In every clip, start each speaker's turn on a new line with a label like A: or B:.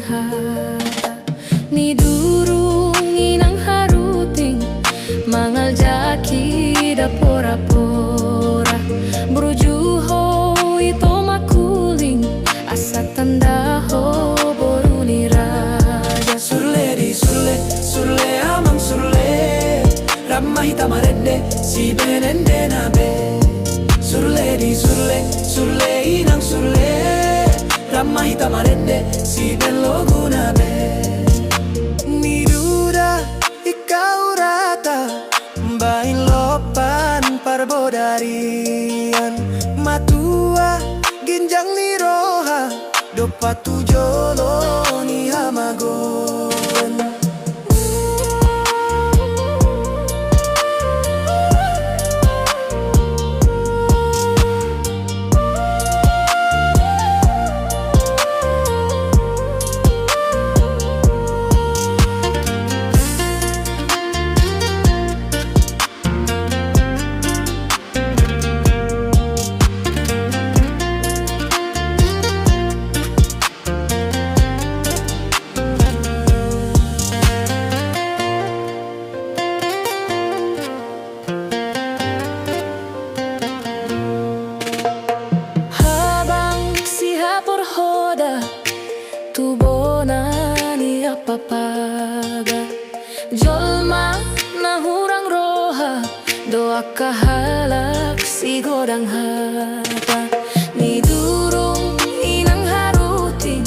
A: hata ni durung inang haruting mangal jaki da pora-pora brujuho ito makuling asa tandaho boruni raja
B: surle di surle surle amang surle ramma hitamarende si benende nabe surle di surle surle inang surle ramma hitamarende si ben logunabe miruda ikaw rata bain lopan parbodarian matua ginjang ni roha dopatu jolo ni hamagon
A: tubo na niya papaga jolma na hurang roha doa kahalak si godang hata ni durung inang haruting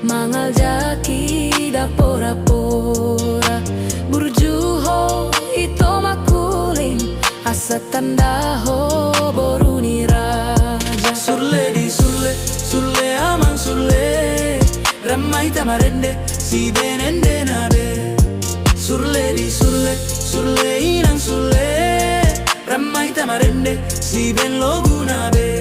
A: mangal jaki da pora-pora burjuho ito makuling asa tandaho boruni raja
B: surle di surle surle amang surle ramma hitamarende si benende nabe surle di surle surle inang surle ramma hitamarende si ben logunabe